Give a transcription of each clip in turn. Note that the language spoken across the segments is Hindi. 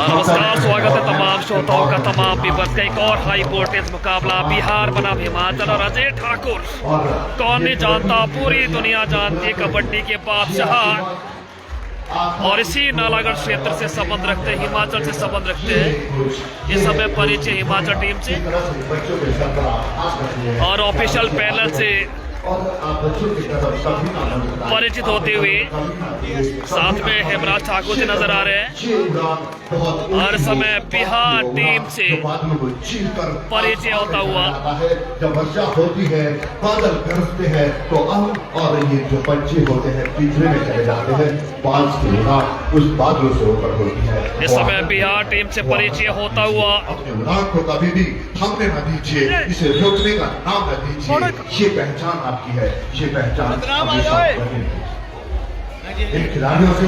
नमस्कार, स्वागत है तमाम श्रोताओं का, तमाम व्यूअर्स का एक और हाई वोल्टेज मुकाबला बिहार बनाम हिमाचल और अजय ठाकुर। कौन नहीं जानता, पूरी दुनिया जानती है कबड्डी के बादशाह। और इसी नालागढ़ क्षेत्र से संबंध रखते हैं, हिमाचल से संबंध रखते हैं। इस समय परिचय हिमाचल टीम से और ऑफिशियल पैनल से परिचित होते हुए साथ में हेमराज ठाकुर जी नजर आ रहे हैं। हर समय बिहार टीम से परिचय होता हुआ जब वर्षा होती है, बादल गरजते हैं तो हम और ये जो पंछी होते हैं पिंजरे में चले जाते हैं। बारिश की उड़ान उस बादलों से ऊपर होती है। इस समय बिहार टीम से परिचय होता हुआ अपने उड़ान को कभी भी थमने न दीजिए, इसे रोकने का नाम न दीजिए। ये पहचान आपकी है, ये पहचान हमेशा बनेगी। इन खिलाड़ियों से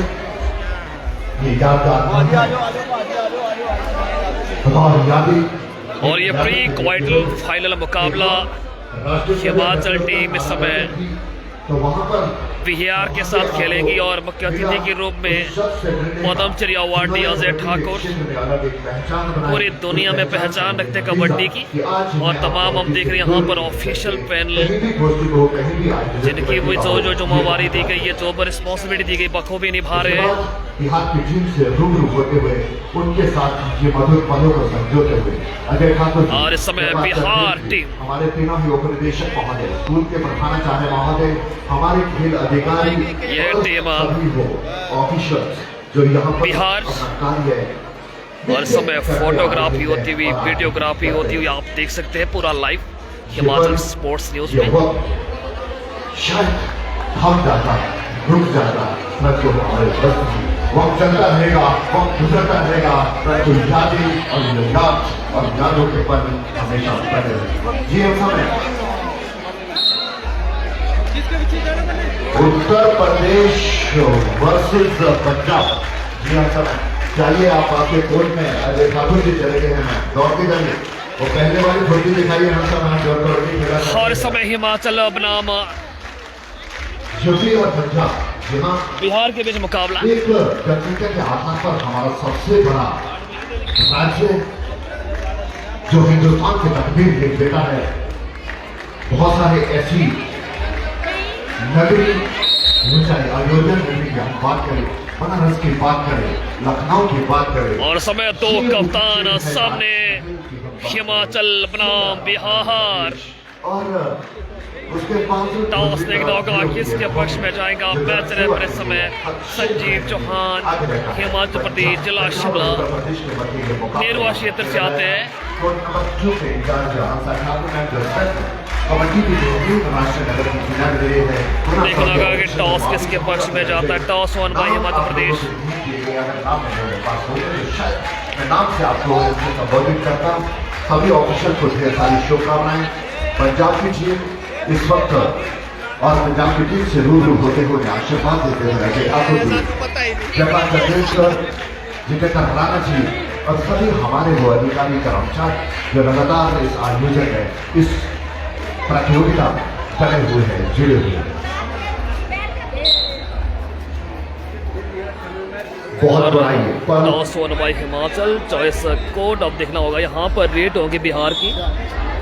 ये यादगार यादें और ये प्री क्वार्टर फाइनल मुकाबला हिमाचल टीम इस समय तो वहाँ पर बिहार के साथ खेलेंगी और मुख्य अतिथि के रूप में पद्मश्री अवार्डी अजय ठाकुर पूरी दुनिया में पहचान रखते कबड्डी की। और तमाम हम देख रहे हैं यहाँ पर ऑफिशियल पैनल जिनकी वो जो जुम्मेवारी दी गई है, जो रिस्पॉन्सिबिलिटी दी गई, बखूबी निभा रहे हैं। बिहार की टीम से रूबरू होते हुए उनके साथ ये मधुर पलों को समझौते हुए अजय ठाकुर और इस समय बिहार टीम हमारे तीनों ही उपनिदेशक महोदय, स्कूल के प्रधानाचार्य महोदय, हमारे खेल अधिकारी, यह टीम ऑफिसर्स जो यहाँ पर बिहार कार्य है। और इस समय फोटोग्राफी होती हुई, वीडियोग्राफी होती हुई आप देख सकते हैं पूरा लाइव हिमाचल स्पोर्ट्स न्यूज में। शायद थम जाता, रुक जाता, परंतु हमारे बस वक्त चलता रहेगा, वक्त गुजरता रहेगा, परंतु यादें और याद और यादों के पल हमेशा बने रहेंगे। ये समय उत्तर प्रदेश वर्सेस पंजाब। जी हाँ सर, चलिए आप आपके कोर्ट में अजय ठाकुर जी चले गए हैं, दौड़ते जाइए। वो पहले वाली फोटो दिखाइए हम सब। और समय हिमाचल बनाम यूपी और पंजाब बिहार के बीच मुकाबला। एक जनसंख्या के आधार पर हमारा सबसे बड़ा राज्य जो हिंदुस्तान की तकदीर लिख देता है। बहुत सारे ऐसी नगरी, चाहे अयोध्या नगरी की हम बात करें, बनारस की बात करें, लखनऊ की बात करें। और समय दो कप्तान सामने, हिमाचल बनाम बिहार। और उसके बावजूद टॉस देखना होगा किसके पक्ष में जाएगा। मैच रेफरी इस समय संजीव चौहान, हिमाचल प्रदेश, जिला शिमला, नेरवा क्षेत्र से आते हैं। देखना होगा कि टॉस किसके पक्ष में जाता है। Toss one by Himachal Pradesh. नाम से आपको संबोधित करता हूँ। सभी ऑफिशियल को ढेर सारी शुभकामनाएं। पंजाब की टीम इस वक्त और पंजाब की टीम से रूबरू होते हुए आशीर्वाद देते हुए अजय ठाकुर जी, जगन्नाथ चंद्रेश्वर, जितेंद्र राणा जी और सभी हमारे वो अधिकारी कर्मचारी जो लगातार इस आयोजन में, इस प्रतियोगिता बने हुए हैं, जुड़े हुए हैं। बहुत बड़ा toss one by Himachal, choice code अब देखना होगा। यहाँ पर रेट होंगे बिहार की।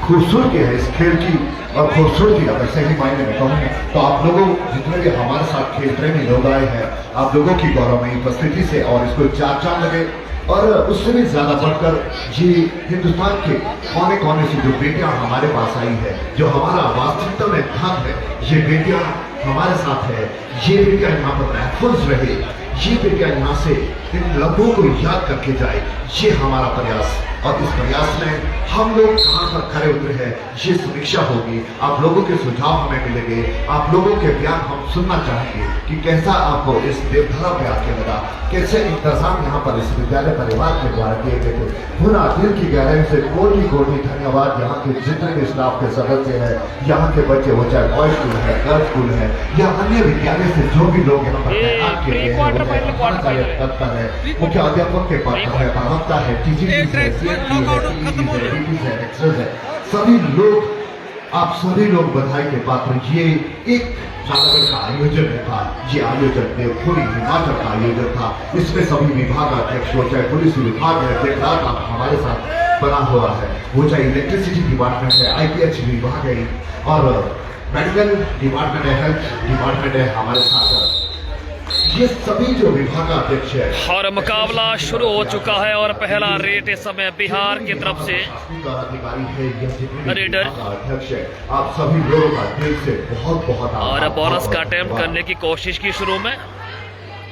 खूबसूरती है इस खेल की, और खूबसूरती अगर सही मायने में कहूँ तो आप लोगों जितने भी हमारे साथ खेल प्रेमी लोग आए हैं, आप लोगों की गौरवमयी उपस्थिति से और इसको चार चांद लगे। और उससे भी ज्यादा बढ़कर ये हिंदुस्तान के कोने कोने से जो बेटियां हमारे पास आई है, जो हमारा वास्तविकता में धन है, ये बेटियां हमारे साथ है। ये बेटियां यहाँ पर महफूज रहे, ये बेटियां यहाँ से इन लम्हों को याद करके जाए, ये हमारा प्रयास। और इस प्रयास में हम लोग कहाँ पर खड़े उतरे हैं, ये समीक्षा होगी। आप लोगों के सुझाव हमें मिलेंगे, आप लोगों के बयान हम सुनना चाहेंगे कि कैसा आपको इस देवधरा पे आके लगा, कैसे इंतजाम यहाँ पर इस विद्यालय परिवार के द्वारा किए गए थे। पूरा दिल की गहराई से कोटि कोटि धन्यवाद यहाँ के जितने भी स्टाफ के सदस्य हैं, यहाँ के बच्चे, वो चाहे बॉयज स्कूल है, गर्ल्स स्कूल है या अन्य विद्यालय से जो भी लोग यहाँ पर तैनात किए गए हैं, मुख्य अध्यापक के पद है, प्रवक्ता है, टीचिंग है, सभी लोग आप सभी लोग बधाई के पात्र। ये एक नालागढ़ का आयोजन था। ये आयोजन देवपुरी हिमाचल का आयोजन था। इसमें सभी विभागाध्यक्ष हो, चाहे पुलिस विभाग है, देखभाल का हमारे साथ बना हुआ है, वो चाहे इलेक्ट्रिसिटी डिपार्टमेंट है, IPH विभाग है और मेडिकल डिपार्टमेंट है, हेल्थ डिपार्टमेंट है हमारे साथ। ये सभी जो विभागाध्यक्ष है और मुकाबला शुरू हो चुका है और पहला रेट इस समय बिहार की तरफ से अधिकारी है, ये जितने भी रेडर अध्यक्ष है, आप सभी लोगों का दिल से बहुत बहुत और बोनस का अटेम्प्ट करने की कोशिश की शुरू में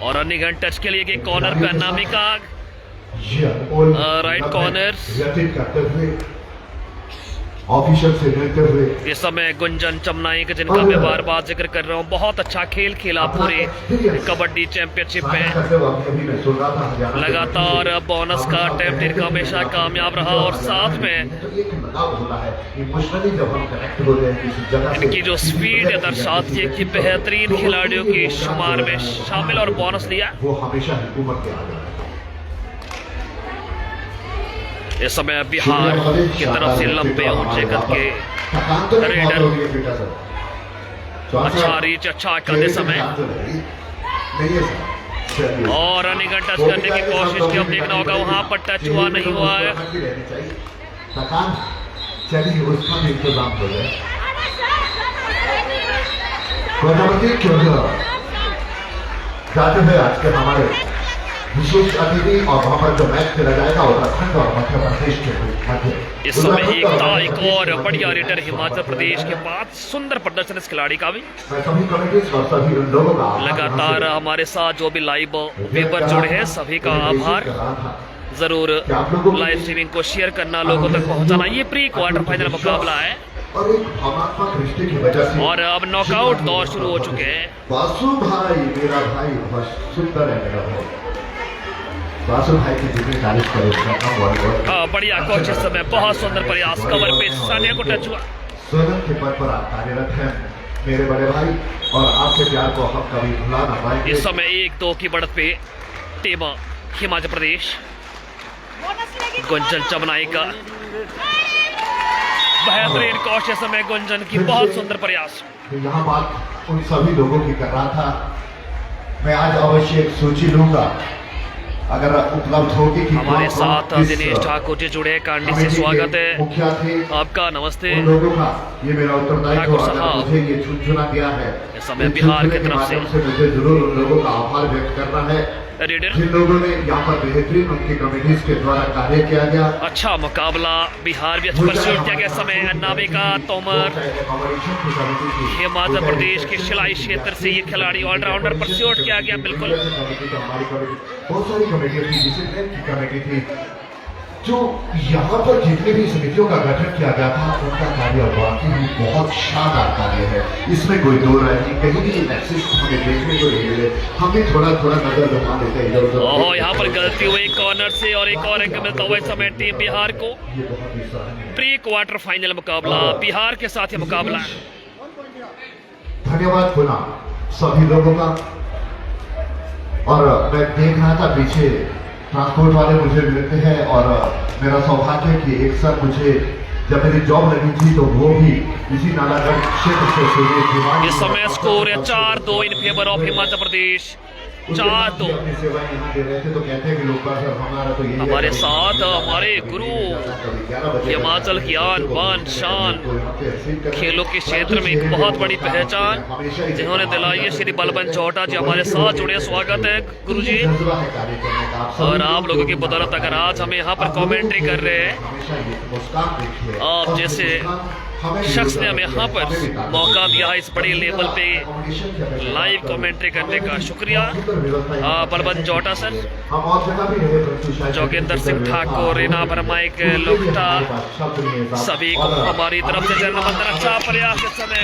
और रनिंग टच के लिए कि कॉर्नर पे नामी का राइट कॉर्नर व्यतीत करते हुए ऑफिशियल से मिलते हुए इस समय गुंजन चमनाइक जिनका मैं बार बार जिक्र कर रहा हूँ, बहुत अच्छा खेल खेला पूरे कबड्डी चैंपियनशिप में। लगातार बोनस का अटेम्प्ट इनका हमेशा कामयाब रहा और साथ में इनकी जो स्पीड दर्शाती है कि बेहतरीन खिलाड़ियों के शुमार में शामिल और बोनस लिया। वो हमेशा हुकूमत के आगे। इस समय बिहार की तरफ से लंबे ऊंचे कद के रेडर अच्छा रीच अच्छा करते समय और रनिंग टच करने की कोशिश की। अब देखना होगा वहां पर टच हुआ नहीं हुआ है। चलिए उसका भी इंतजाम हो जाए। जाते हुए आज के हमारे विशेष अतिथि और वहां पर जो मैच खेला जाएगा उत्तराखंड और मध्य प्रदेश के मध्य। इस समय एक और बढ़िया रेडर हिमाचल प्रदेश के बाद सुंदर प्रदर्शन इस खिलाड़ी का भी। सभी कमेटीज और सभी लोगों का लगातार हमारे साथ जो भी लाइव पेपर जुड़े हैं सभी का आभार। जरूर लाइव स्ट्रीमिंग को शेयर करना, लोगों तक पहुंचाना। ये प्री क्वार्टर फाइनल मुकाबला है और एक भावनात्मक रिश्ते की वजह से और अब नॉकआउट दौर शुरू हो चुके हैं। बासु भाई मेरा भाई बहुत सुंदर है। मेरा भाई बासु भाई की जितनी तारीफ करो बढ़िया कोच इस समय बहुत सुंदर प्रयास। कवर पे सानिया को टच हुआ। सोनम के पद पर आप कार्यरत हैं मेरे बड़े भाई और आपके प्यार को हम कभी भुला ना पाएंगे। इस समय 1-2 की बढ़त पे टीम हिमाचल प्रदेश। गुंजन चमनाई का बेहतरीन कोच इस समय गुंजन की बहुत सुंदर प्रयास। यहाँ बात उन सभी लोगों की कर रहा था। मैं आज अवश्य एक सूची लूंगा अगर उपलब्ध होगी कि हमारे साथ दिनेश ठाकुर जी जुड़े। कांडी से स्वागत है मुखिया थे आपका। नमस्ते उन लोगों का ये मेरा उत्तरदायित्व है। मुझे ये चुना गया है इस समय बिहार की तरफ से मुझे जरूर उन लोगों का आभार व्यक्त करना है रेडर जिन लोगों ने यहाँ पर बेहतरीन उनकी कमेटीज के द्वारा कार्य किया गया। अच्छा मुकाबला बिहार भी अच्छा परस्यूट किया गया। समय नाबिका तोमर हिमाचल प्रदेश के शिलाई क्षेत्र से ये खिलाड़ी ऑलराउंडर परस्यूट किया गया। बिल्कुल बहुत सारी कमेटियां थी, डिसिप्लिन की कमेटी थी जो यहाँ पर जितने भी समितियों का गठन किया गया था उनका कार्य वाकई बहुत शानदार कार्य है। इसमें कोई दो राय नहीं। कहीं भी एक्सिस हमें देखने को नहीं मिले। हम भी थोड़ा थोड़ा नजर घुमा देते हैं इधर उधर। यहाँ पर गलती हुई कॉर्नर से और एक और अंक मिलता हुआ इस समय टीम बिहार को। प्री क्वार्टर फाइनल मुकाबला बिहार के साथ ही मुकाबला। धन्यवाद पुनः सभी लोगों का। और मैं देख रहा था पीछे ट्रांसपोर्ट वाले मुझे मिलते हैं और मेरा सौभाग्य है कि एक सर मुझे जब मेरी जॉब लगी थी तो वो भी इसी नालागढ़ क्षेत्र से। इस समय स्कोर है 4-2 इन फेवर ऑफ हिमाचल प्रदेश। 4-2 तो कहते हैं कि लोग हमारा तो यही हमारे साथ हमारे गुरु हिमाचल की आन बान शान, खेलों के क्षेत्र में एक बहुत बड़ी पहचान जिन्होंने दिलाई है श्री बलबंत चौटा जी हमारे साथ जुड़े। स्वागत है गुरु जी। और आप लोगों की बदौलत अगर आज हम यहाँ पर कमेंट्री कर रहे हैं, आप जैसे शख्स ने हमें यहाँ पर मौका दिया है इस बड़े लेवल पे लाइव कमेंट्री करने का शुक्रिया। बलबंत चौटा सर, जोगेंद्र सिंह ठाकुर, रीना वर्मा, एक लोकटा, सभी को हमारी तरफ से जन्मदिन। अच्छा प्रयास इस समय,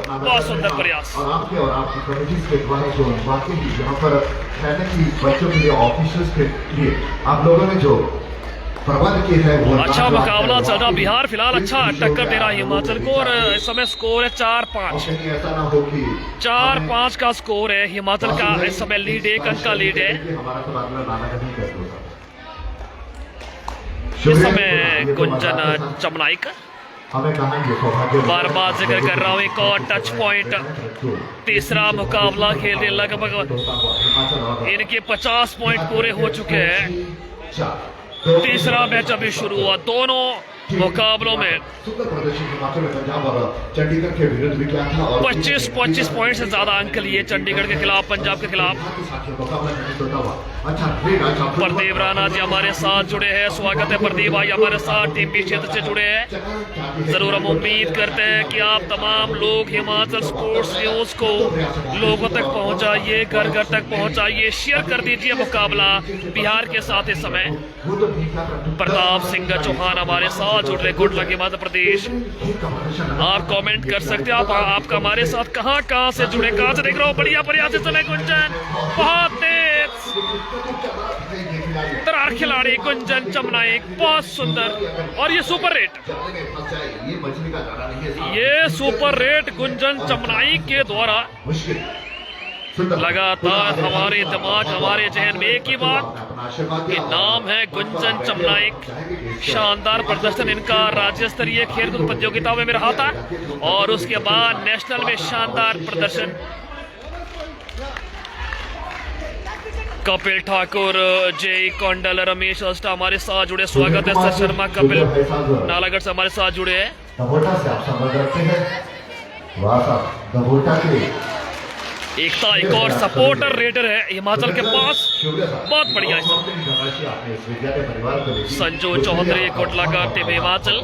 बहुत सुंदर प्रयास। और आपकी कमेटीज के द्वारा जो बातें यहाँ पर बच्चों के लिए ऑफिसर्स के लिए आप लोगों ने जो प्रबंध किए हैं वो अच्छा मुकाबला चल रहा। बिहार फिलहाल अच्छा टक्कर दे रहा है हिमाचल को और इस समय स्कोर है 4-5। ऐसा ना हो कि 4-5 का स्कोर है हिमाचल का। इस समय लीड है, 1 अंक का लीड है। इस समय गुंजन चमनाइक हमें कहा ये सौभाग्य बार बार जिक्र कर रहा हूँ, एक और टच पॉइंट। तीसरा मुकाबला खेलने लगभग इनके 50 पॉइंट पूरे हो चुके हैं। तीसरा मैच अभी शुरू हुआ। दोनों मुकाबलों में सुंदर प्रदर्शन हिमाचल में पंजाब और चंडीगढ़ के विरुद्ध भी किया था और 25 पॉइंट से ज्यादा अंक लिए चंडीगढ़ के खिलाफ, पंजाब के खिलाफ। प्रदीप राणा जी हमारे साथ जुड़े हैं, स्वागत है प्रदीप भाई हमारे साथ टीपी क्षेत्र से जुड़े हैं। जरूर हम उम्मीद करते हैं कि आप तमाम लोग हिमाचल स्पोर्ट्स न्यूज को लोगों तक पहुंचाइए, घर घर तक पहुंचाइए, शेयर कर दीजिए मुकाबला बिहार के साथ इस समय। प्रताप सिंह चौहान हमारे साथ जुड़ रहे, गुड लक मध्य प्रदेश। आप कमेंट कर सकते हैं आपका हमारे साथ कहां से जुड़े, कहां से देख रहे हो। बढ़िया प्रयास इस समय गुंजन, बहुत तेज तरार खिलाड़ी गुंजन चमनाइक, बहुत सुंदर। और ये सुपर रेट गुंजन चमनाइक के द्वारा लगातार हमारे दिमाग, हमारे जहन में एक ही बात कि नाम है गुंजन चमनाइक। शानदार प्रदर्शन इनका राज्य स्तरीय खेलकूद प्रतियोगिताओं में रहा था और उसके बाद नेशनल में शानदार प्रदर्शन। कपिल ठाकुर, जय कौंडल, रमेश अस्टा हमारे साथ जुड़े, स्वागत है सर शर्मा। कपिल नालागढ़ से हमारे साथ जुड़े हैं। एकता एक और सपोर्टर रेडर है हिमाचल के पास, बहुत बढ़िया है। Sanju Chaudhary, good luck team Himachal.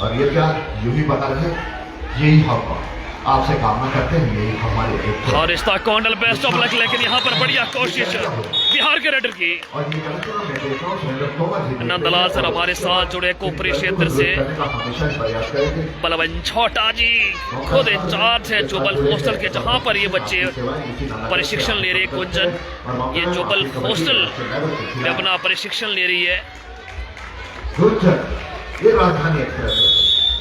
और ये क्या यूं ही बता रहे, यही हम आपसे कामना करते हैं, यही हमारे और रिश्ता कौंडल बेस्ट ऑफ लक। लेकिन यहाँ पर बढ़िया कोशिश बिहार के रेडर की। नंदलाल सर हमारे साथ जुड़े कोपरी क्षेत्र से। बलवन छोटा जी खुद इंचार्ज है जोबल हॉस्टल के, जहाँ पर ये बच्चे प्रशिक्षण ले रहे। गुंजन ये जोबल हॉस्टल में अपना प्रशिक्षण ले रही है। ये राजधानी एक्सप्रेस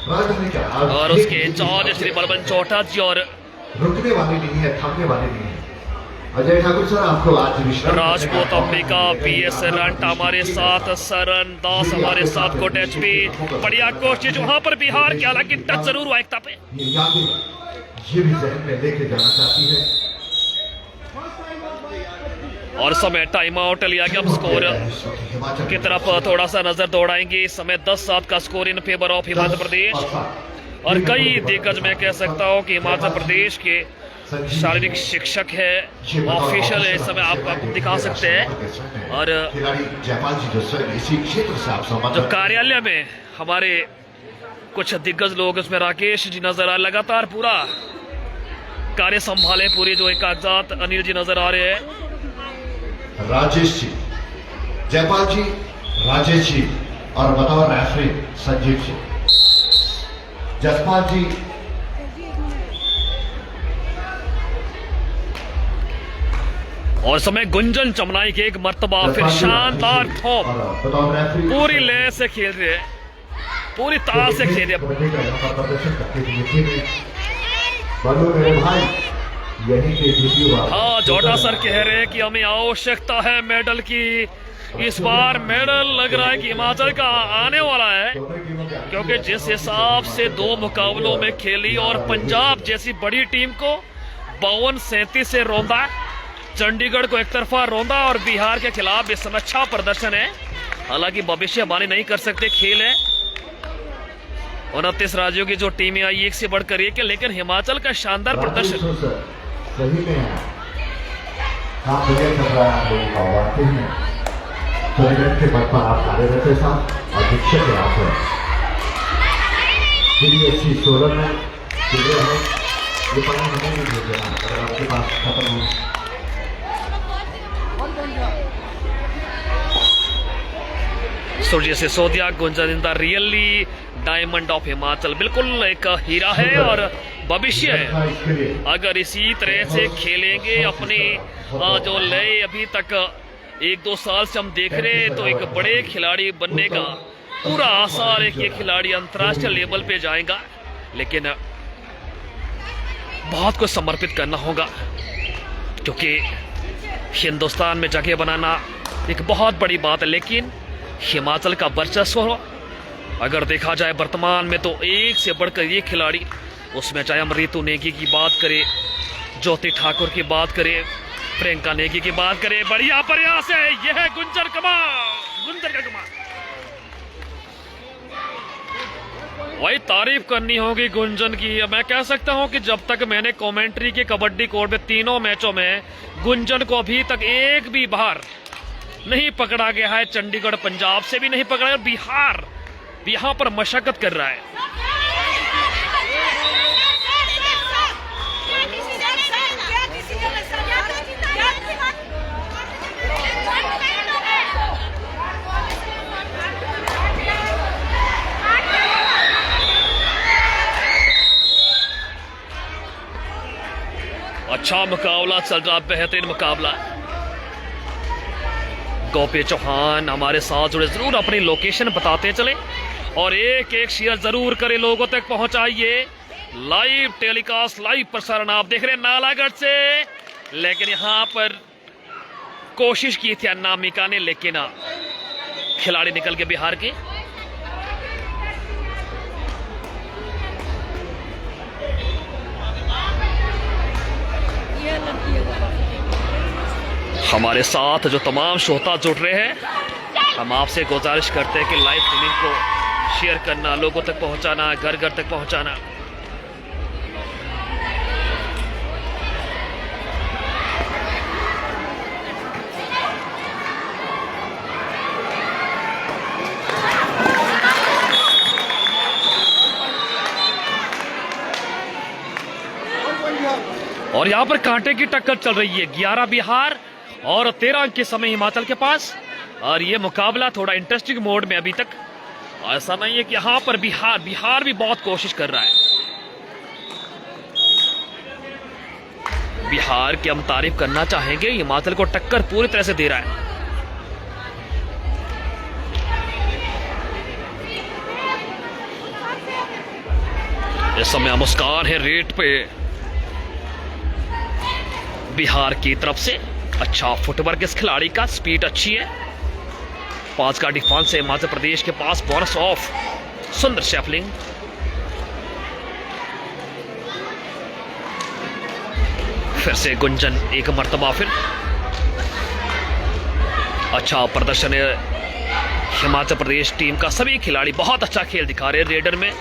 और उसके इंचार्ज श्री बलवन चौटा जी। और रुकने वाली नहीं है, थमने वाली नहीं है। अजय ठाकुर सर आपको आज राजपूत अंबिका, PS रंट हमारे साथ, सरन दास हमारे साथ, कोट HP। बढ़िया कोशिश वहां पर बिहार की, हालांकि टच जरूर हुआ एकता पे। ये भी जहन में लेके जाना चाहती है। और समय टाइम आउट लिया गया। अब स्कोर की तरफ थोड़ा सा नजर दौड़ाएंगे। इस समय 10-7 का score in favour of Himachal Pradesh. और कई दिग्गज मैं कह सकता हूं कि हिमाचल प्रदेश के शारीरिक शिक्षक है, ऑफिशियल है, इस समय आप दिखा सकते हैं। और जो कार्यालय में हमारे कुछ दिग्गज लोग, उसमें राकेश जी नजर आ, लगातार पूरा कार्य संभाले, पूरी जो कागजात अनिल जी नजर आ रहे हैं। राजेश जी, जयपाल जी, राजेश जी और बतौर रेफरी संजीव जी, जसपाल जी। और समय गुंजन चमनाई के एक मर्तबा फिर शानदार ठोक, पूरी लय से खेल रहे हैं, पूरी ताल से खेल रहे हैं। हाँ, जोटा सर कह रहे हैं कि हमें आवश्यकता है मेडल की। इस बार मेडल लग रहा है कि हिमाचल का आने वाला है, क्योंकि जिस हिसाब से 2 मुकाबलों में खेली और पंजाब जैसी बड़ी टीम को 52-37 से रौंदा, चंडीगढ़ को एक तरफा रौंदा और बिहार के खिलाफ इस समय अच्छा प्रदर्शन है। हालांकि भविष्यवाणी नहीं कर सकते, खेल है। 29 राज्यों की जो टीमें आई एक से बढ़कर एक है, लेकिन हिमाचल का शानदार प्रदर्शन सही में है। काम बढ़िया चल रहा है, लोगों का वाकई में टूर्नामेंट के पद पर आप कार्यरत हैं साहब और शिक्षक है आप हैं। CBSE सोलन में जुड़े हैं, ये पढ़ना हमें भी भेज देना अगर आपके पास खत्म हो। Surya Sisodia, Gunjan in the really diamond of Himachal, बिल्कुल एक हीरा है और भविष्य है। अगर इसी तरह से खेलेंगे, अपने जो लय अभी तक 1-2 साल से हम देख रहे हैं, तो एक बड़े खिलाड़ी बनने का पूरा आसार है कि ये खिलाड़ी अंतर्राष्ट्रीय लेवल पे जाएगा। लेकिन बहुत कुछ समर्पित करना होगा, क्योंकि हिंदुस्तान में जगह बनाना एक बहुत बड़ी बात है। लेकिन हिमाचल का वर्चस्व अगर देखा जाए वर्तमान में तो एक से बढ़कर एक खिलाड़ी, उसमें चाहे हम रितु नेगी की बात करें, ज्योति ठाकुर की बात करें, प्रियंका नेगी की बात करें, बढ़िया प्रयास है। यह है गुंजन का कमाल। वही तारीफ करनी होगी गुंजन की। मैं कह सकता हूं कि जब तक मैंने कमेंट्री के कबड्डी कोर्ट में तीनों मैचों में गुंजन को अभी तक एक भी बार नहीं पकड़ा गया है। चंडीगढ़ पंजाब से भी नहीं पकड़ा, बिहार यहां पर मशक्कत कर रहा है। अच्छा मुकाबला चल रहा, बेहतरीन मुकाबला। गोपी चौहान हमारे साथ जुड़े, जरूर अपनी लोकेशन बताते चले और एक शेयर जरूर करें, लोगों तक पहुंचाइए। लाइव टेलीकास्ट, लाइव प्रसारण आप देख रहे हैं नालागढ़ से। लेकिन यहां पर कोशिश की थी अनामिका ने, लेकिन खिलाड़ी निकल के बिहार के। हमारे साथ जो तमाम श्रोता जुड़ रहे हैं, हम आपसे गुजारिश करते हैं कि लाइव स्ट्रीमिंग को शेयर करना, लोगों तक पहुंचाना, घर घर तक पहुंचाना। और यहां पर कांटे की टक्कर चल रही है, 11 बिहार और 13 अंक के समय हिमाचल के पास। और ये मुकाबला थोड़ा इंटरेस्टिंग मोड में अभी तक। ऐसा नहीं है कि यहां पर बिहार भी बहुत कोशिश कर रहा है। बिहार की हम तारीफ करना चाहेंगे, हिमाचल को टक्कर पूरी तरह से दे रहा है। इस समय मुस्कान है रेट पे बिहार की तरफ से। अच्छा फुटवर्क इस खिलाड़ी का, स्पीड अच्छी है। 5 का डिफेंस है हिमाचल प्रदेश के पास। बोनस ऑफ, सुंदर शैफलिंग। फिर से गुंजन एक मर्तबा फिर। अच्छा प्रदर्शन है हिमाचल प्रदेश टीम का। सभी खिलाड़ी बहुत अच्छा खेल दिखा रहे हैं। रेडर में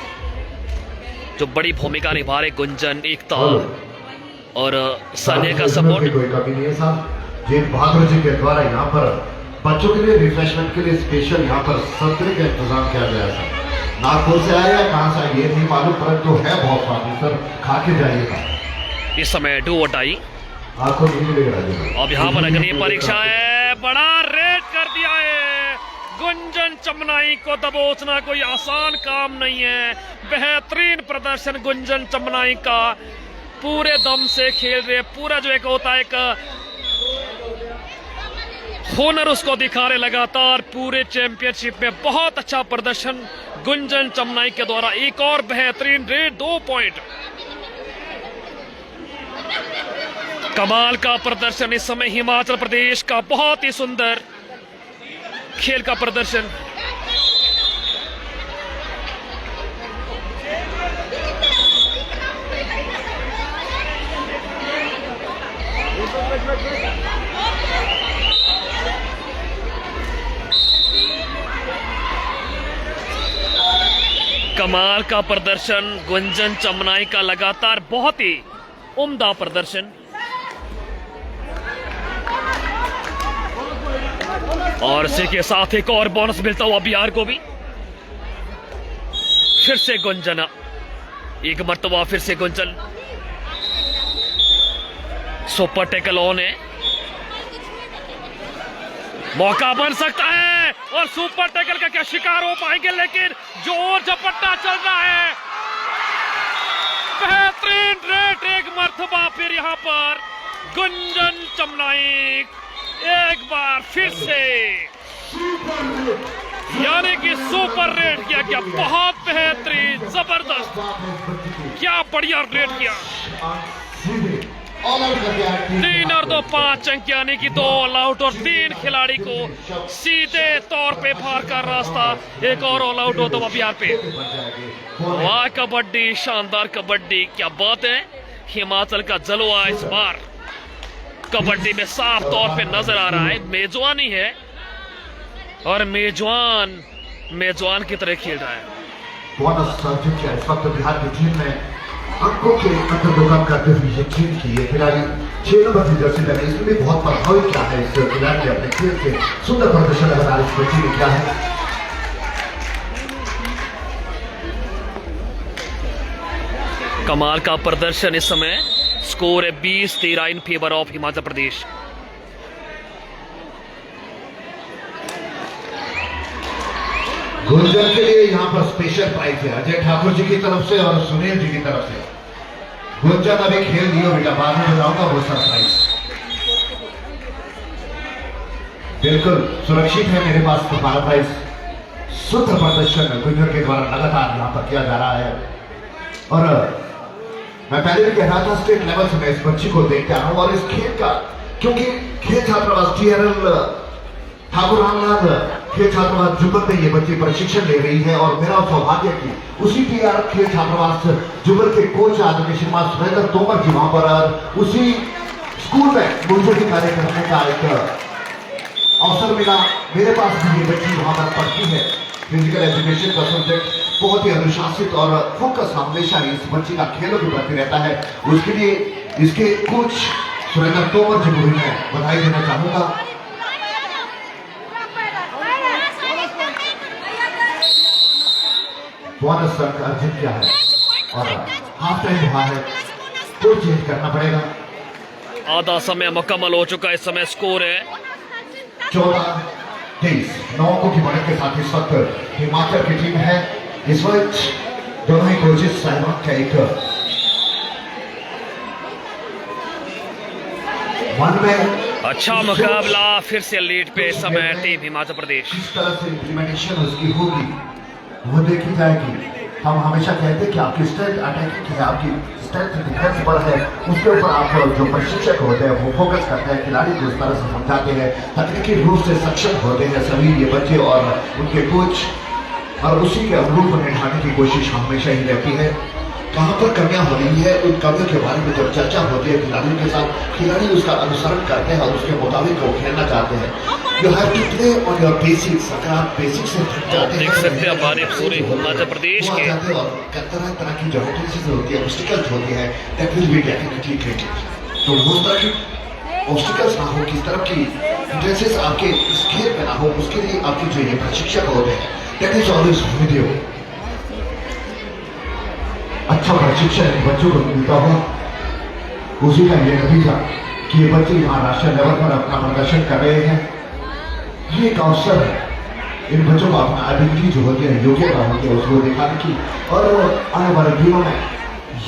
जो बड़ी भूमिका निभा रहे गुंजन, एकता और सानिया का सपोर्ट। कोई कमी नहीं है साहब। जेन बहादुर जी के द्वारा यहाँ पर बच्चों के लिए रिफ्रेशमेंट के लिए स्पेशल यहाँ पर सत्र का इंतजाम किया गया था। नागपुर से आया या कहाँ से आया ये नहीं मालूम, परंतु है बहुत स्वादिष्ट सर, खा के जाइएगा। इस समय डू और डाई आपको नहीं मिलेगा। अब यहाँ पर अग्नि परीक्षा है, बड़ा रेड कर दिया है। गुंजन चमनाई को दबोचना कोई आसान काम नहीं है। बेहतरीन प्रदर्शन गुंजन चमनाई का, पूरे दम से खेल रहे, पूरा जो एक होता है एक हुनर उसको दिखा रहे लगातार। पूरे चैंपियनशिप में बहुत अच्छा प्रदर्शन गुंजन चमनाई के द्वारा। एक और बेहतरीन रेड, 2 पॉइंट। कमाल का प्रदर्शन इस समय हिमाचल प्रदेश का, बहुत ही सुंदर खेल का प्रदर्शन। कमाल का प्रदर्शन गुंजन चमनाई का, लगातार बहुत ही उम्दा प्रदर्शन। और इसी के साथ एक और बोनस मिलता हुआ बिहार को भी। फिर से गुंजन, एक मर्तबा फिर से गुंजन। सुपर टैकल ऑन है, मौका बन सकता है और सुपर टैकल का क्या शिकार हो पाएंगे, लेकिन जोर झपट्टा चल रहा है। बेहतरीन रेट एक मर्तबा फिर यहां पर गुंजन चमनाई एक बार फिर से, यानी कि सुपर रेट किया गया। बहुत बेहतरीन, जबरदस्त, क्या बढ़िया रेट किया। ऑल आउट कर दिया 3 और 2 5 अंक यानी कि 2 ऑल आउट और 3 खिलाड़ी को सीधे तौर पे पार का रास्ता। एक और ऑल आउट हो तो अभियान पे। वाह कबड्डी, शानदार कबड्डी, क्या बात है। हिमाचल का जलवा इस बार कबड्डी में साफ तौर पे नजर आ रहा है। मेजबानी है और मेजबान की तरह खेल रहा है। बोनस जितने इस वक्त बिहार की टीम में अंकों के अंतर्गत करते हुए ये खेल की ये खिलाड़ी 6 नंबर की जर्सी लगे, इसमें भी बहुत प्रभावित किया है। इस खिलाड़ी ने अपने खेल से सुंदर प्रदर्शन लगातार इस बच्ची ने किया है। कमाल का प्रदर्शन इस समय। स्कोर है 20-13 इन फेवर ऑफ हिमाचल प्रदेश। गुंजन के लिए यहाँ पर स्पेशल प्राइज है अजय ठाकुर जी की तरफ से और सुनील जी की तरफ से। गुंजन अभी खेल दियो बेटा, बाद में बताऊंगा वो सरप्राइज। बिल्कुल सुरक्षित है मेरे पास तुम्हारा प्राइज। सुंदर प्रदर्शन गुंजन के द्वारा लगातार यहाँ पर किया जा रहा है। और मैं पहले भी कह रहा था स्टेट लेवल से मैं इस बच्ची को देखते आ रहा हूँ और इस खेल का, क्योंकि खेल छात्रावास TRL ठाकुर रामनाथ खेल छात्रावास जुबल में ये बच्ची प्रशिक्षण ले रही है। और मेरा सौभाग्य कि उसी TRL खेल छात्रावास जुबल के कोच आदरणीय श्रीमान सुरेंद्र तोमर जी वहां पर उसी स्कूल में मुझे कार्य करने का एक अवसर मिला। मेरे पास भी ये बच्ची वहां पर पढ़ती है। फिजिकल एजुकेशन का सब्जेक्ट बहुत ही अनुशासित और फोकस हमेशा इस बच्ची का खेलों के प्रति रहता है। उसके लिए इसके कोच सुरेंद्र तोमर जी को भी मैं बधाई देना चाहूंगा। बोनस अंक अर्जित किया है और हाफ टाइम हुआ है, तो चेंज करना पड़ेगा। आधा समय मुकम्मल हो चुका है। इस समय स्कोर है 14-23। 9 अंकों की बढ़त के साथ इस वक्त हिमाचल की टीम है। इस वक्त दोनों ही कोचेस साहिबान का एक मन में अच्छा मुकाबला फिर से लीड पे इस समय टीम हिमाचल प्रदेश। किस तरह से इम्प्लीमेंटेशन उसकी होगी वो देखी जाएगी। हम हमेशा कहते हैं कि आपकी स्ट्रेंथ अटैकिंग है, आपकी स्ट्रेंथ डिफेंस पर है, उसके ऊपर आप जो प्रशिक्षक होते हैं वो फोकस करते हैं, खिलाड़ी को उस तरह से समझाते हैं, तकनीकी रूप से सक्षम होते हैं सभी ये बच्चे और उनके कोच, और उसी के अनुरूप निभाने की कोशिश हमेशा ही रहती है। कहाँ पर कमियां हो रही है उन कमियों के बारे में जब चर्चा होती है खिलाड़ियों के साथ, खिलाड़ी उसका अनुसरण करते हैं और उसके मुताबिक वो खेलना चाहते हैं। You have to play on your basics। अगर आप बेसिक से थक जाते हैं, देख सकते हैं हमारे पूरे हिमाचल प्रदेश के और तरह तरह की जो एक्टिविटीज होती है, ऑब्स्टिकल्स होती है, that will be definitely created। तो उस तरह की ऑब्स्टिकल्स ना हो, किस तरह की इंटरेस्टेस आपके इस खेल में ना हो, उसके लिए आपके जो ये प्रशिक्षक होते हैं that is always with you। अच्छा प्रशिक्षण बच्चों को मिलता हुआ उसी का ये नतीजा कि ये बच्चे यहाँ राष्ट्रीय लेवल पर अपना प्रदर्शन कर रहे हैं। ये एक अवसर है इन बच्चों को अपना एबिलिटी जो होती है, योग्यता होती है, उसको दिखाने की। और आने वाले दिनों में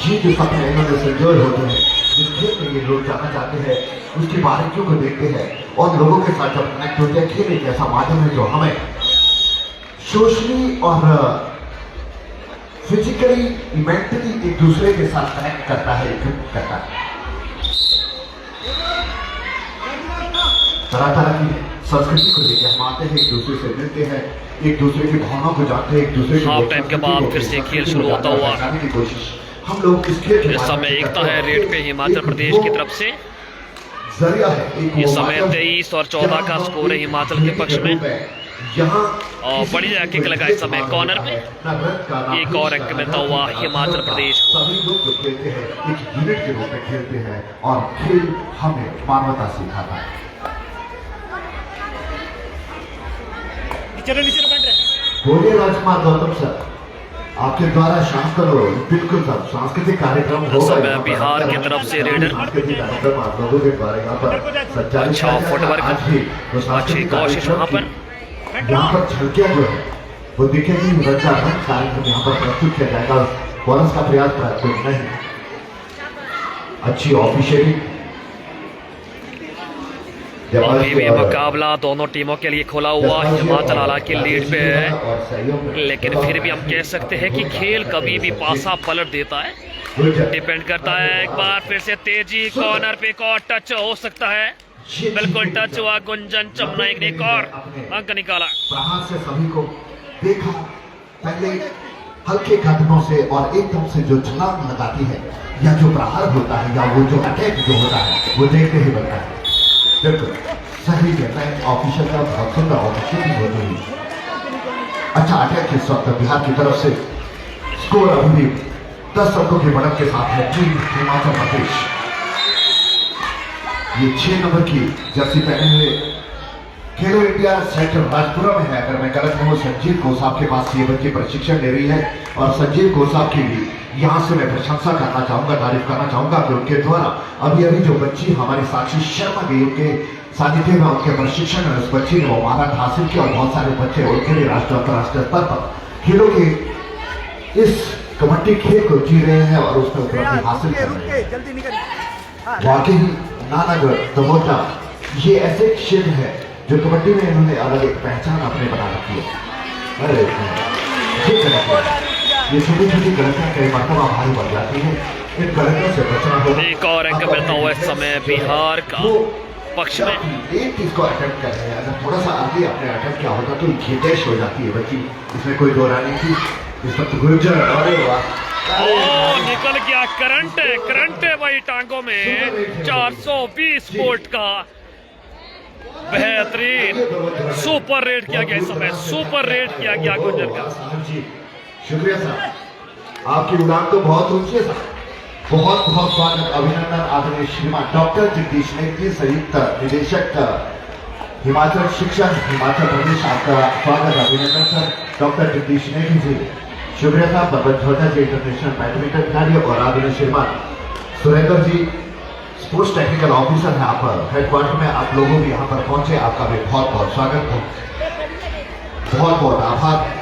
ये जो सपने इन्होंने संजोए होते हैं, जिस खेल में ये लोग जाना चाहते हैं, उसकी बारीकियों को देखते हैं और लोगों के साथ जब कनेक्ट होते हैं। खेल एक ऐसा माध्यम है जो हमें सोशली और फिजिकली मेंटली एक दूसरे के साथ कनेक्ट करता है, इक्विप करता है। तरह तरह की संस्कृति को लेकर हम आते हैं, एक दूसरे से मिलते हैं, एक दूसरे की भावनाओं को जानते हैं, एक दूसरे की हाफ टाइम के बाद फिर से खेल शुरू होता हुआ की कोशिश हम लोग इस खेल के इस समय एकता है रेड पे हिमाचल प्रदेश की तरफ से। जरिया है इस समय 23 और 14 का स्कोर है हिमाचल के पक्ष में। यहाँ और बढ़िया किक लगा इस समय कॉर्नर पे। एक और अंक मिलता हुआ हिमाचल प्रदेश को। सभी लोग जो खेलते हैं एक यूनिट के रूप में खेलते हैं और खेल हमें मानवता सिखाता है। बोलिए राजकुमार गौतम सर, आपके द्वारा शाम को बिल्कुल सब सांस्कृतिक कार्यक्रम होगा। बिहार की तरफ से रेडर सांस्कृतिक कार्यक्रम आप लोगों के द्वारा यहाँ पर संचालित अच्छा फुटवर्क, अच्छी कोशिश वहाँ पर। यहाँ पर झलकियाँ जो है वो दिखेगी, रंगारंग कार्यक्रम यहाँ पर प्रस्तुत किया जाएगा। बोनस का प्रयास प्राप्त नहीं, अच्छी ऑफिशियली अभी भी मुकाबला दोनों टीमों के लिए खुला हुआ। हिमाचल हालांकि लीड पे है, लेकिन फिर भी हम कह सकते हैं कि खेल कभी भी पासा पलट देता है, डिपेंड करता है। एक बार फिर से तेजी, कॉर्नर पे एक और टच हो सकता है, बिल्कुल टच हुआ। गुंजन चमनाइक ने एक और अंक निकाला। प्रहार से सभी को देखा, पहले हल्के कदमों से और एकदम से जो छलांग लगाती है, या जो प्रहार होता है, या वो जो अटैक जो होता है, वो देखते ही बनता है। बिल्कुल सही कहता है ऑफिशियल का, बहुत सुंदर ऑफिशियल हो रही। अच्छा अटैक इस वक्त बिहार की तरफ से। स्कोर अभी भी 10 अंकों की बढ़त के साथ है टीम हिमाचल प्रदेश। ये 6 नंबर की जर्सी पहने हुए खेलो इंडिया सेंटर राजपुरा में है। अगर मैं गलत नहीं हूँ, संजीव कोसाब के पास ये बच्ची प्रशिक्षण ले रही है, और संजीव कोसाब के लिए यहाँ से मैं प्रशंसा करना चाहूंगा, तारीफ करना चाहूंगा कि उनके द्वारा अभी अभी जो बच्ची हमारी साक्षी शर्मा गई, उनके सानिध्य में उनके प्रशिक्षण में उस बच्ची ने वो महारत हासिल किया, और बहुत सारे बच्चे उनके लिए राष्ट्रीय अंतर्राष्ट्रीय स्तर पर खेलों के इस कबड्डी खेल को जी रहे हैं और उसमें उपलब्धि हासिल कर रहे हैं। वाकई नानागढ़ दमोटा ये ऐसे क्षेत्र है जो कबड्डी में इन्होंने अलग एक पहचान अपने बना रखी है। अरे ये छोटी छोटी गलतियां कई मरतबा भारी बढ़ जाती है, इन गलतियों से बचना होगा। एक और अंक मिलता हुआ इस समय बिहार का पक्ष में। एक चीज को अटेम्प्ट कर रहे हैं, अगर थोड़ा सा आगे अपने अटेम्प्ट किया होता तो ये डैश हो जाती है बच्ची, इसमें कोई दो रानी थी। इस वक्त गुर्जर, अरे वाह, ओ निकल गया। करंट है भाई टांगों में। 420 वोल्ट का बेहतरीन सुपर रेड किया गया, इस समय सुपर रेड किया गया गुर्जर का। शुक्रिया सर, आपकी उड़ान तो बहुत ऊंची है सर। बहुत बहुत स्वागत, अभिनंदन आदरणीय श्रीमान डॉक्टर जगदीश नेगी जी, संयुक्त निदेशक हिमाचल शिक्षा हिमाचल प्रदेश, आपका स्वागत अभिनंदन सर डॉक्टर जगदीश नेगी जी। शुक्रिया साहब बबन झोटा जी, इंटरनेशनल बैडमिंटन खिलाड़ी, और आदरणीय श्रीमान सुरेंद्र जी, स्पोर्ट्स टेक्निकल ऑफिसर है आप हेडक्वार्टर में। आप लोगों भी यहाँ पर पहुंचे, आपका भी बहुत बहुत स्वागत हो, बहुत बहुत आभार।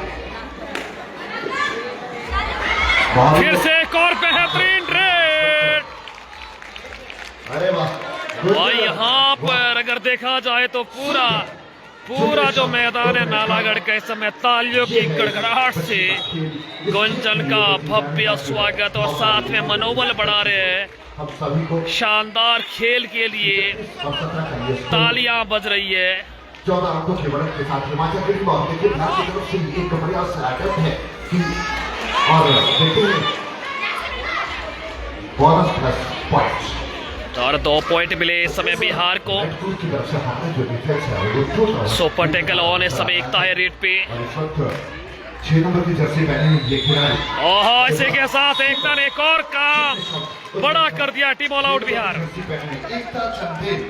फिर से एक और बेहतरीन रेड। अरे वाह, और यहाँ पर अगर देखा जाए तो पूरा जो मैदान है नालागढ़ का इस समय तालियों की गड़गड़ाहट से गुंजन का भव्य स्वागत और साथ में मनोबल बढ़ा रहे हैं। शानदार खेल के लिए तालियां बज रही है। 14 अंकों की बढ़त के साथ हिमाचल की तरफ से एक बढ़िया अटैम्प्ट है कि और बोनस प्लस पॉइंट, और 2 पॉइंट मिले इस समय बिहार को। सुपर टैकल ऑन इस समय एकता है रेड पे। 6 नंबर की जर्सी पहने ये खिलाड़ी, ओहो, इसी के साथ एकता ने एक और काम बड़ा कर दिया, टीम ऑल आउट बिहार। एकता चंदेल,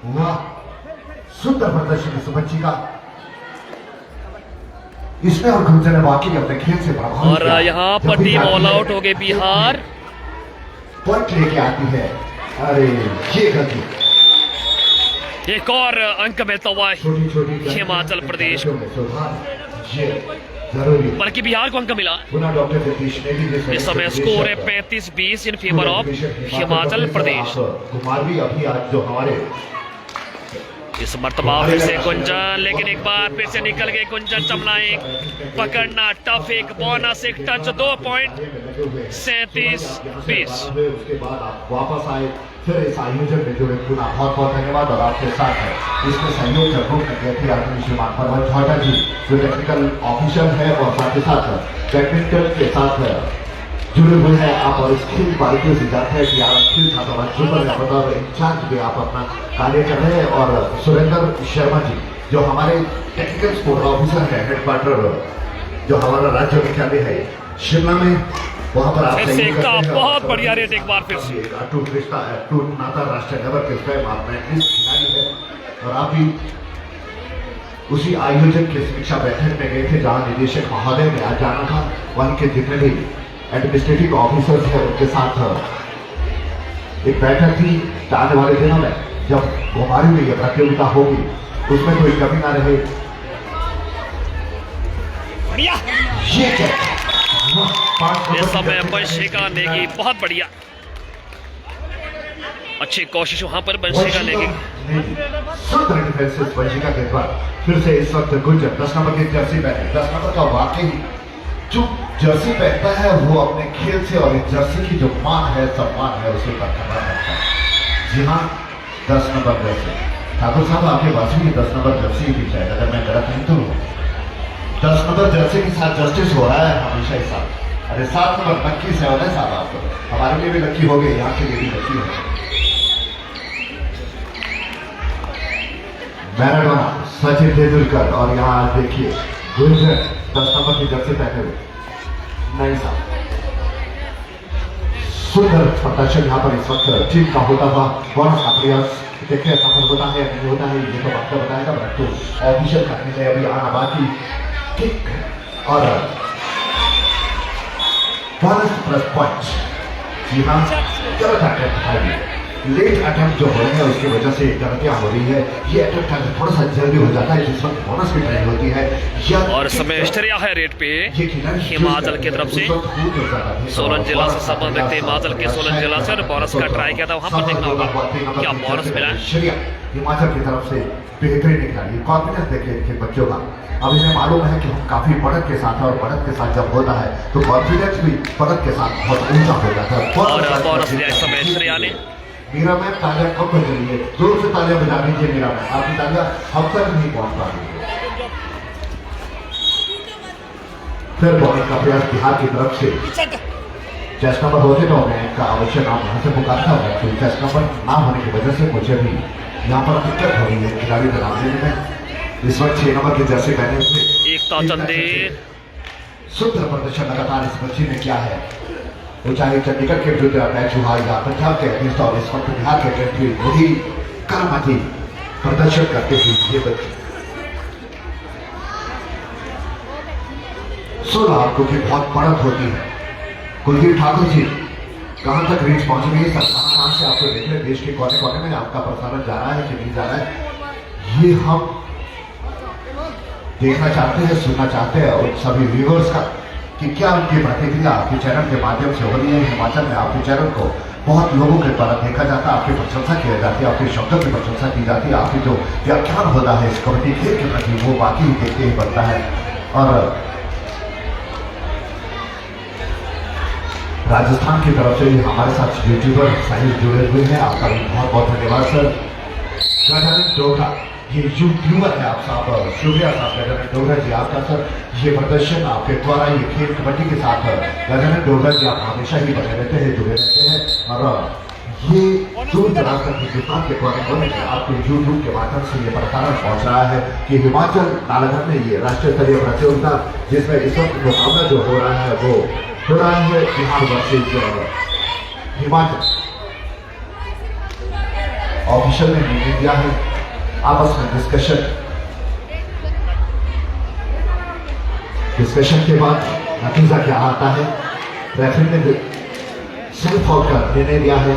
वाह सुंदर प्रदर्शन इस बच्ची का। इसमें और गुंजन ने बाकी अपने खेल से प्रभावित और यहाँ पर टीम ऑल आउट हो गई बिहार। पॉइंट लेके आती है, अरे ये गलती। एक और अंक मिलता हुआ हिमाचल प्रदेश को, बल्कि बिहार को अंक मिला। इस समय स्कोर है 35-20 इन फेवर ऑफ हिमाचल प्रदेश। कुमार भी अभी आज जो हमारे इस मर्तबा फिर से गुंजन, लेकिन एक बार फिर से निकल गए गुंजन चमनाइक। पकड़ना टफ, एक बोनस, एक टच, 2 पॉइंट, 37-20। उसके बाद आप वापस आए, फिर इस आयोजन में जुड़े, पूरा बहुत बहुत धन्यवाद। और आपके साथ है इसमें सहयोग जरूर करते थे आदरणीय श्रीमान परमल झोटा जी, जो टेक्निकल ऑफिसर है और साथ ही साथ बैडमिंटन के साथ जुड़े हुए हैं आप, और इस खेल बारीकियों से जानते हैं कि आप खेल छात्र इंचार्ज भी आप अपना कार्य कर रहे हैं। और सुरेंद्र शर्मा जी जो हमारे टेक्निकल स्पोर्ट ऑफिसर है, हेडक्वार्टर जो हमारा राज्य मुख्यालय है शिमला में, वहाँ पर आप बहुत बढ़िया रेट। एक बार फिर से अटूट रिश्ता, अटूट नाता राष्ट्रीय लेवल के स्वयं आप मैडलिस्ट खिलाड़ी है, और आप भी उसी आयोजन की समीक्षा बैठक में गए थे जहाँ निदेशक महोदय ने आज जाना था। वहीं के जितने भी एडमिनिस्ट्रेटिव ऑफिसर्स है उनके साथ एक बैठक थी। आने वाले दिनों में जब हमारी में यह प्रतियोगिता होगी उसमें कोई कमी ना रहे। ये समय वंशिका नेगी बहुत बढ़िया। अच्छी कोशिश वहां पर बंशिका ने की। सुंदर डिफेंस वंशिका के द्वारा फिर से इस वक्त गुंजन 10 नंबर की जर्सी पहने 10 नंबर का वाकई जो जर्सी पहनता है वो अपने खेल से और इस जर्सी की जो मान है सम्मान है उसे बरकरार रखता है। जी हाँ, 10 नंबर जर्सी ठाकुर साहब आपके पास भी 10 नंबर जर्सी भी शायद, अगर मैं गलत नहीं तो 10 नंबर जर्सी के साथ जस्टिस हो रहा है हमेशा ही साथ। अरे 7 नंबर लक्की से होना साहब, आपको हमारे लिए भी लक्की हो गए, यहाँ के लिए भी लक्की हो। मैराडोना सचिन तेंदुलकर और यहाँ देखिए गुंजन 10 नंबर की जर्सी पहने हुए नहीं साहब। सुंदर प्रदर्शन यहाँ पर इस वक्त टीम का होता हुआ बोनस का प्रयास देखिए सफल होता है नहीं होता है ये तो वक्त बताएगा, परंतु ऑफिशियल करने में अभी आना बाकी। किक और बोनस प्लस पॉइंट। जी हाँ, गलत अटेम्प्ट लेट अटेम्प्ट जो हो रहे हैं उसकी वजह से गलतियां हो रही है। ये अटेम्प्ट थोड़ा सा जल्दी हो जाता है जिस वक्त बोनस की ट्राई होती है। और समय स्टरिया है रेट पे हिमाचल की तरफ से। सोलन जिला से संबंध रखते हिमाचल के सोलन जिला से बोनस का ट्राई किया था, वहां पर देखना होगा क्या बोनस मिला है। हिमाचल की तरफ से बेहतरीन निकाली, कॉन्फिडेंस देखे इनके बच्चों का। अब इन्हें मालूम है कि हम काफी बढ़त के साथ और बढ़त के साथ जब होता है तो कॉन्फिडेंस भी बढ़त के साथ बहुत ऊंचा हो जाता है। और बोनस दिया समय स्टरिया ने। मीरा मैम तालियां कब बज रही है, जोर से तालियां बजा दीजिए मीरा मैम, आपकी तालियां हम तक नहीं पहुंच पा रही है। फिर बोनस का प्रयास बिहार की तरफ से। चेस्ट नंबर होते तो मैं इनका अवश्य नाम यहाँ से पुकारता हूँ, तो चेस्ट नंबर ना होने की वजह से मुझे भी यहाँ पर दिक्कत हो रही है खिलाड़ी का नाम लेने में। इस वक्त 6 नंबर के जर्सी पहने हुए एकता चंदेल। सुंदर प्रदर्शन लगातार इस बच्ची ने किया है, वो चाहे चंडीगढ़ के विरुद्ध मैच हुआ या पंजाब के अगेंस्ट और इस वक्त बिहार के अगेंस्ट भी वही कर्मठी प्रदर्शन करते हुए ये बच्चे 16 आपको की बहुत बढ़त होती है। कुलदीप ठाकुर जी कहां तक रीच पहुंच गई है, कहां से आपको देख रहे देश के कोने कोने में आपका प्रसारण जा रहा है कि नहीं जा रहा है, ये हम देखना चाहते हैं, सुनना चाहते हैं और सभी व्यूअर्स का कि क्या उनकी प्रतिक्रिया आपके चैनल के माध्यम से हो रही है। हिमाचल में आपके चैनल को बहुत लोगों के द्वारा देखा जाता है, आपकी प्रशंसा की जाती है, आपके शब्दों की प्रशंसा की जाती है, आपकी जो व्याख्यान होता है इस कबड्डी खेल के प्रति वो बाकी देखते ही बनता है। और राजस्थान की तरफ से भी हमारे साथ यूट्यूबर साहिल जुड़े हुए हैं, आपका भी बहुत बहुत धन्यवाद सर। डोगरा ये यूट्यूबर है आप साहब, शुक्रिया साहब गजानन डोगरा जी आपका सर। ये प्रदर्शन आपके द्वारा ये खेल कबड्डी के साथ गजानन डोगरा जी आप हमेशा ही बने रहते हैं, जुड़े रहते हैं। और ये दूर दराज तक हिंदुस्तान के कोने कोने में आपके यूट्यूब के माध्यम से ये प्रसारण पहुंच रहा है कि हिमाचल नालागढ़ में ये राष्ट्रीय स्तरीय प्रतियोगिता जिसमें इस वक्त मुकाबला जो हो रहा है वो हो रहा है बिहार वर्सेज हिमाचल। ऑफिशियल ने मीटिंग दिया है, आपस में डिस्कशन के बाद नतीजा क्या आता है। रेफरी ने सेल्फ आउट का निर्णय दिया है,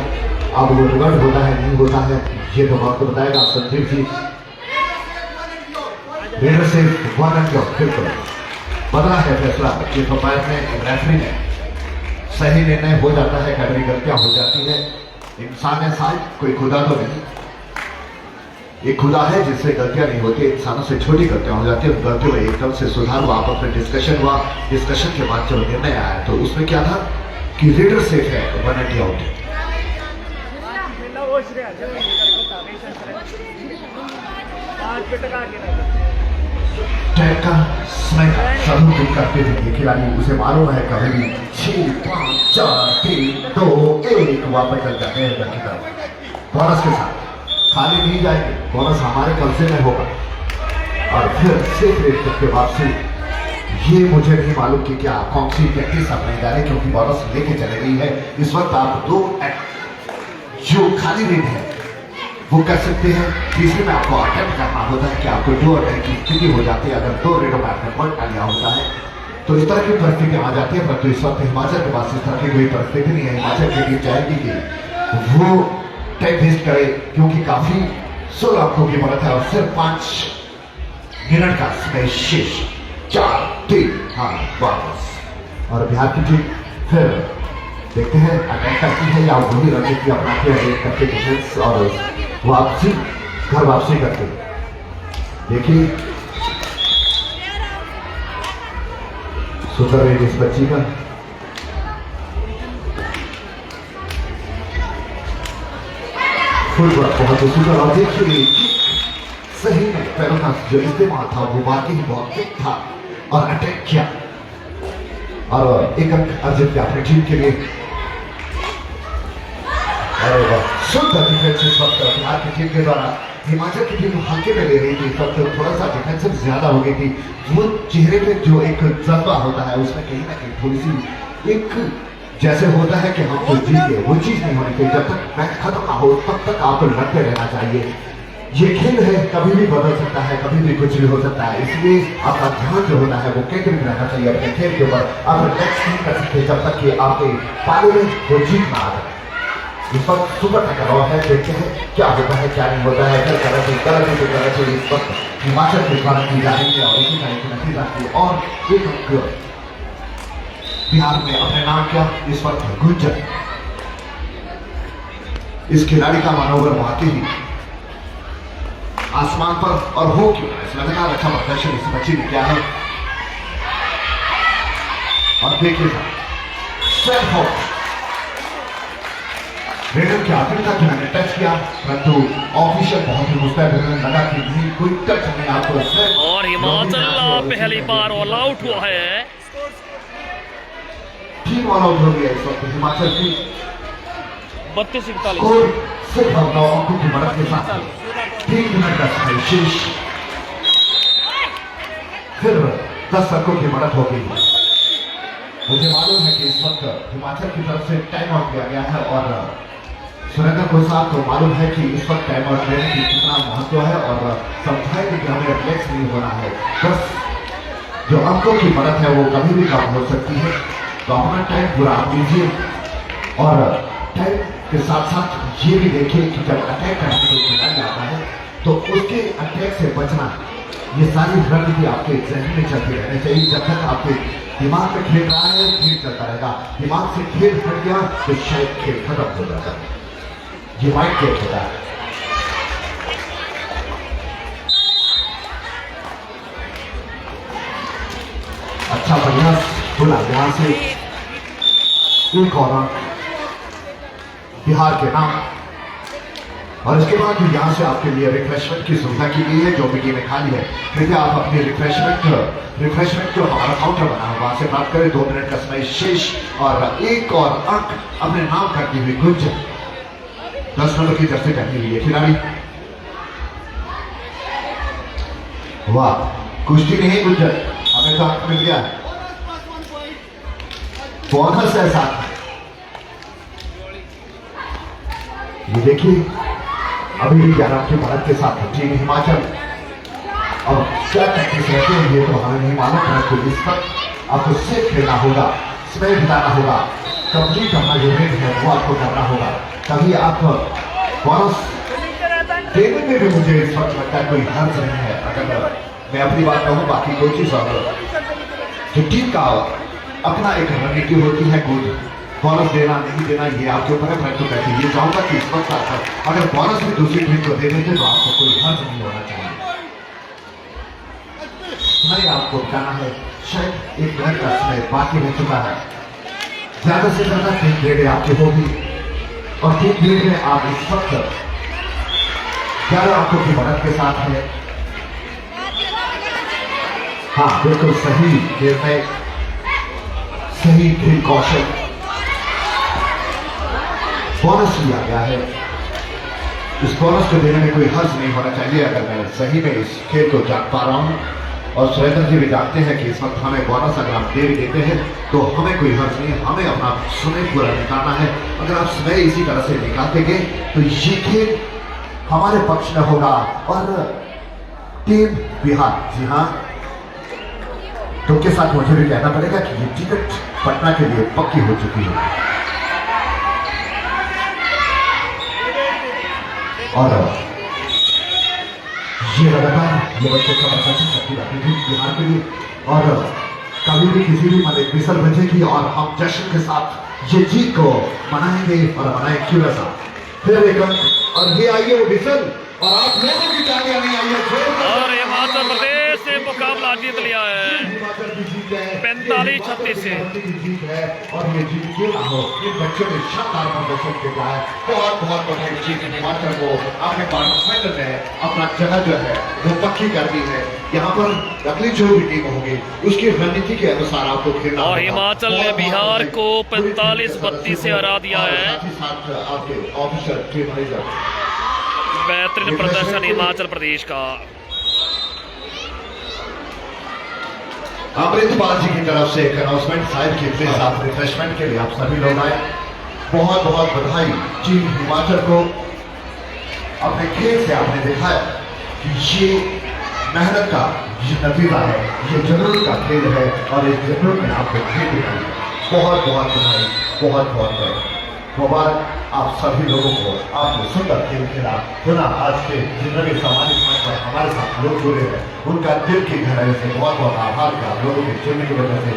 अब वो रिवर्ट होता है नहीं होता है ये तो आपको बताएगा संजीव जी। रेडर से 1 रन बिल्कुल बदला है फैसला, ये कंपायर ने रेफरी ने सही निर्णय हो जाता है, कभी गलतियां हो जाती है, इंसान है साहब, कोई खुदा तो नहीं, एक खुदा है जिससे गलतियां नहीं होती, इंसानों से छोटी गलतियां हो जाती है, उन गलतियों में एकदम से सुधार हुआ। आपस में डिस्कशन हुआ, डिस्कशन के बाद जब निर्णय आया तो उसमें क्या था कि रेडर सेफ है, 1 आउट। टैग का समय का सबूत करते हुए खिलाड़ी उसे मालूम है कभी भी 6 5 4 3 2 1 वापस चल जाते हैं की तरफ। बोनस के साथ खाली नहीं जाएंगे, बोनस हमारे कब्जे में होगा और फिर सेफ रेट तक के वापसी। ये मुझे नहीं मालूम कि क्या कौन सी प्रैक्टिस आप नहीं जा रहे क्योंकि बोनस लेके चले गई है। इस वक्त आप 2 जो खाली रेट है वो कर सकते हैं, तीसरे में आपको अटेम्प्ट करना होता है कि आपको 2 अटेम्प्ट की स्थिति हो जाती है। अगर 2 रेटों में आपने पॉइंट कर लिया होता है तो इस तरह की परिस्थिति आ जाती है, परंतु इस वक्त हिमाचल के पास इस तरह की कोई परिस्थिति नहीं है। हिमाचल की टीम चाहेगी कि वो टाइम वेस्ट करे क्योंकि काफी 16 अंकों की बढ़त है और सिर्फ 5 मिनट का समय शेष। 4 3 हाँ वापस और बिहार की टीम फिर देखते हैं अटैक करती है या वही रणनीति अपनाते हैं अटैक करके डिफेंस और वापसी घर वापसी करते। देखिए सुंदर रेड इस बच्ची का, फुल बहुत ही सुंदर। और देखिए सही में पैरों का जो इस्तेमाल था वो वाकई ही बहुत ठीक था और अटैक किया और एक अंक अर्जित किया अपनी टीम के लिए। अरे वाह, सुंदर डिफेंस इस वक्त बिहार की टीम के द्वारा। हिमाचल की टीम हल्के में ले रही थी, इस वक्त थोड़ा सा डिफेंसिव ज्यादा हो गई थी। वो चेहरे पे जो एक जज्बा होता है उसमें कहीं ना कहीं थोड़ी सी एक जैसे होता है कि हम तो जीत गए, वो चीज नहीं होनी चाहिए। जब तक मैच खत्म ना हो तब तक आपको लड़ते रहना चाहिए। ये खेल है, कभी भी बदल सकता है, कभी भी कुछ भी हो सकता है, इसलिए आपका ध्यान जो होता है वो केंद्रित रहना चाहिए अपने खेल के ऊपर। आप रिलैक्स नहीं कर सकते जब तक कि आपके पाले में वो जीत ना आ जाए। इस वक्त सुपर टकराव है, देखते हैं क्या होता है क्या नहीं होता है। फिर गलत इस वक्त हिमाचल के द्वारा की जा रही है और इसी का एक नतीजा की और एक अंक बिहार में अपने नाम किया इस वक्त गुंजन। इस खिलाड़ी का मनोबल वाकई ही आसमान पर और हो क्यों इस लगातार अच्छा प्रदर्शन इस बच्ची ने किया है। और देखिए रेडर के आखिर तक मैंने टच किया परंतु ऑफिशियल बहुत ही मुस्तैद लगा कि नहीं कोई टच नहीं आपको। और हिमाचल पहली बार ऑल आउट हुआ है, टीम ऑल आउट हो गया इस वक्त हिमाचल की 32-41 सिर्फ 9 अंकों की मदद के साथ 3 मिनट का समय शेष, फिर 10 अंकों की मदद हो गई। मुझे मालूम है कि इस वक्त हिमाचल की तरफ से टाइम आउट दिया गया है और सुरेंद्र को साहब को मालूम है कि इस वक्त टाइम आउट लेने की कितना महत्व है और समझाएंगे कि हमें रिलैक्स नहीं होना है। बस जो अंकों की मदद है वो कभी भी कम हो सकती है, तो अपना टाइम पूरा आप लीजिए और टाइम के साथ साथ ये भी देखिए कि जब अटैक करने को खिलाड़ी आता है तो उसके अटैक से बचना, ये सारी रणनीति आपके जहन में चलती रहनी चाहिए। जब तक आपके दिमाग में खेल रहा है खेल चलता रहेगा, दिमाग से खेल हट गया तो शायद खेल खत्म हो जाता है। ये माइंड खेल होता है। अच्छा प्रयास बोला यहां से एक और बिहार के नाम, और इसके बाद यहाँ से आपके लिए रिफ्रेशमेंट की सुविधा की गई है जो मिट्टी में खाली है। कृपया आप अपनी रिफ्रेशमेंट जो हमारा काउंटर बना है वहां से प्राप्त करें। 2 मिनट का समय शेष और एक और अंक अपने नाम करती हुई गुंजन 10 नंबर की जर्सी पहनी हुई है खिलाड़ी। वाह, कुश्ती नहीं गुंजन, हमें तो अंक मिल गया। बोनस है साथ, ये देखिए अभी भी 11 की मदद के साथ टीम हिमाचल और क्या टैक्टिक्स रहते हैं ये तो हमें नहीं मालूम है। तो इस वक्त आपको सेफ खेलना होगा, समय बिताना होगा, कंप्लीट अपना जो रेड है वो आपको करना होगा, तभी आप बोनस देने में भी मुझे इस वक्त लगता है कोई हर्ज नहीं है। अगर मैं अपनी बात कहूँ बाकी कोई चीज जो टीम का अपना एक रणनीति होती है, गुड बोनस देना नहीं देना ये आपके ऊपर है। मैं तो कहती ये चाहूंगा कि इस वक्त अगर बोनस भी दूसरी टीम को दे देते तो आपको कोई हर्ज नहीं होना चाहिए। नहीं आपको बताना है, शायद 1 मिनट का समय बाकी रह चुका है, ज्यादा से ज्यादा 3 ग्रेड आपकी होगी और 3 ग्रेड में आप इस वक्त 11 अंकों की मदद के साथ है। हाँ बिल्कुल सही निर्णय, सही खेल कौशल, बोनस लिया गया है। इस बोनस को देने में कोई हर्ज नहीं होना चाहिए। अगर मैं सही में इस खेल को जान पा रहा हूं और सुरेंद्र जी भी जानते हैं कि इस वक्त हमें बोनस अगर आप दे भी देते हैं तो हमें कोई हर्ज नहीं, हमें अपना समय पूरा निकालना है। अगर आप समय इसी तरह से निकालते गए तो ये खेल हमारे पक्ष में होगा। और टीम बिहार, जी हाँ, तो के साथ मुझे भी कहना पड़ेगा कि ये टिकट पटना के लिए पक्की हो चुकी है। और ये लगातार ये बच्चे का प्रदर्शन करती रहती थी बिहार के लिए। और कभी भी किसी भी मलिक विसल बजेगी और हम जश्न के साथ ये जीत को मनाएंगे और मनाएंगे क्यों ऐसा। फिर एक अंक और ये आइए वो विसल और आप लोगों की तालियां नहीं आई है और हिमाचल प्रदेश ने मुकाबला जीत लिया है 45-36 से। जीत है और ये जीत क्यों ना हो, इन बच्चों ने शानदार प्रदर्शन किया है। बहुत बहुत बधाई जीत हिमाचल को, आपने क्वार्टर फाइनल में अपना जगह जो है वो पक्की कर दी है। यहाँ पर अगली जो भी टीम होगी उसकी रणनीति के अनुसार आपको खेलना और होगा। हिमाचल ने बिहार को 45-32 से हरा दिया है। साथ ही साथ आपके ऑफिसर टीम मैनेजर बेहतरीन प्रदर्शन हिमाचल प्रदेश का। अमृतपाल जी की तरफ से एक अनाउंसमेंट साहिब की प्लीज आप रिफ्रेशमेंट के लिए आप सभी लोग आए। बहुत बहुत बधाई जी हिमाचल को, अपने खेल से आपने दिखाया कि ये मेहनत का ये नतीजा है, ये जुनून का खेल है और इस जुनून में आपको खेल दिखाई। बहुत बहुत बधाई, बहुत बहुत मुबारक आप सभी लोगों को, आपने सुंदर खेल खेला। पुनः आज के जितने भी सम्मानित मंच पर हमारे साथ लोग जुड़े हैं उनका दिल की गहराई से बहुत बहुत आभार का लोगों के जुड़ने की वजह से